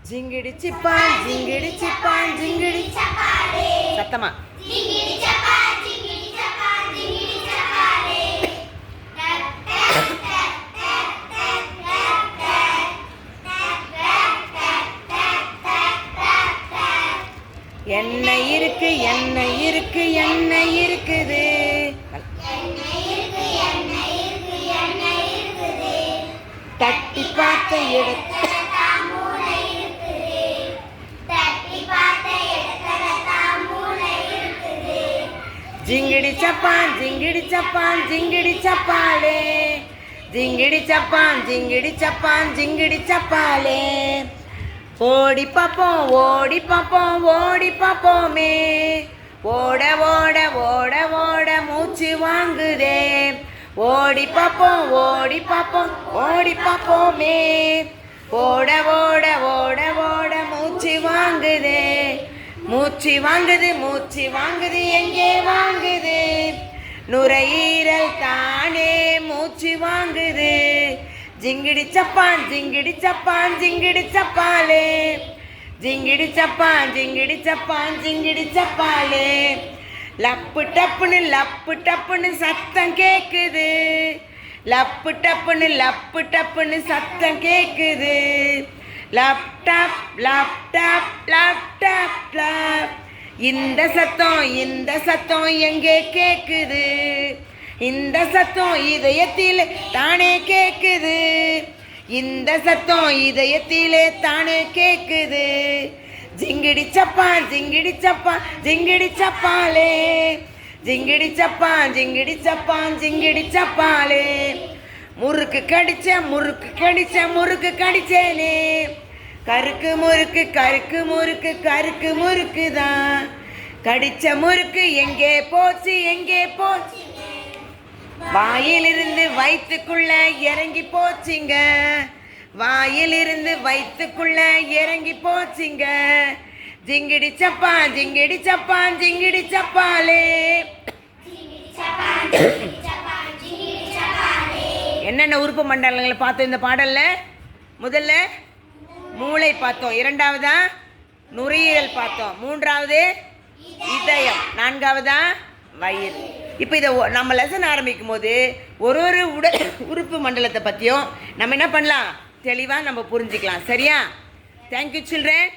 ஜிங்கிடி சிப்பான் ஜிங்கிடி சிப்பான் ஜிங்கிடி சத்தமா என்ன இருக்கு என்ன இருக்கு என்ன இருக்குது தட்டி பார்த்த இடத்து ஜிங்கிடி சப்பான் ஜிங்கிடி சப்பான் ஜிங்கிடி சப்பாலே ஜிங்கிடி சப்பான் ஜிங்கிடி சப்பான் ஜிங்கிடி சப்பாலே ஓடி பார்ப்போம் ஓடி பார்ப்போம் ஓடி பார்ப்போமே ஓட ஓட ஓட ஓட மூச்சு வாங்குதே ஓடி பார்ப்போம் ஓடி பார்ப்போம் ஓடி பார்ப்போமே ஓட ஓட ஓட ஓட மூச்சு வாங்குதே மூச்சு வாங்குது எங்கே வாங்குது நுரையீரல் தானே மூச்சு வாங்குது ஜிங்கிடி சப்பான் ஜிங்கிடி சப்பான் ஜிங்கிடி சப்பாலே ஜிங்கிடி சப்பான் ஜிங்கிடி சப்பான் ஜிங்கிடி சப்பாலே லப்பு டப்புன்னு சத்தம் கேக்குது லப்பு டப்புன்னு சத்தம் கேக்குது லேப்டாப் லேப்டாப் லேப்டாப் லேப் இந்த சத்தம் எங்கே கேக்குது இந்த சத்தம் இதயத்தில் தானே கேக்குது இந்த சத்தம் இதயத்திலே தானே கேக்குது ஜிங்கிடி சப்பான் ஜிங்கிடி சப்பான் ஜிங்கிடி சப்பாலே ஜிங்கிடி சப்பான் ஜிங்கிடி சப்பான் ஜிங்கிடி சப்பாலே முறுக்கு கடிச்சேனே கருக்கு முறுக்கு தான் கடிச்ச முறுக்கு எங்கே போச்சு வாயிலிருந்து வயிற்றுக்குள்ள இறங்கி போச்சுங்க வாயிலிருந்து வயிற்றுக்குள்ள இறங்கி போச்சுங்க ஜிங்கிடி சப்பான் ஜிங்கிடி சப்பான் ஜிங்கிடி சப்பாலே என்னென்ன உறுப்பு மண்டலங்களை பார்த்தோம் இந்த பாடல்ல முதல்ல மூளை பார்த்தோம் இரண்டாவதா நுரையீரல் பார்த்தோம் மூன்றாவது இதயம் நான்காவதா வயிறு இப்போ இதை நம்ம லெசன் ஆரம்பிக்கும் போது ஒரு உறுப்பு மண்டலத்தை பற்றியும் நம்ம என்ன பண்ணலாம் தெளிவாக நம்ம புரிஞ்சுக்கலாம் சரியா தேங்க்யூ சில்ட்ரன்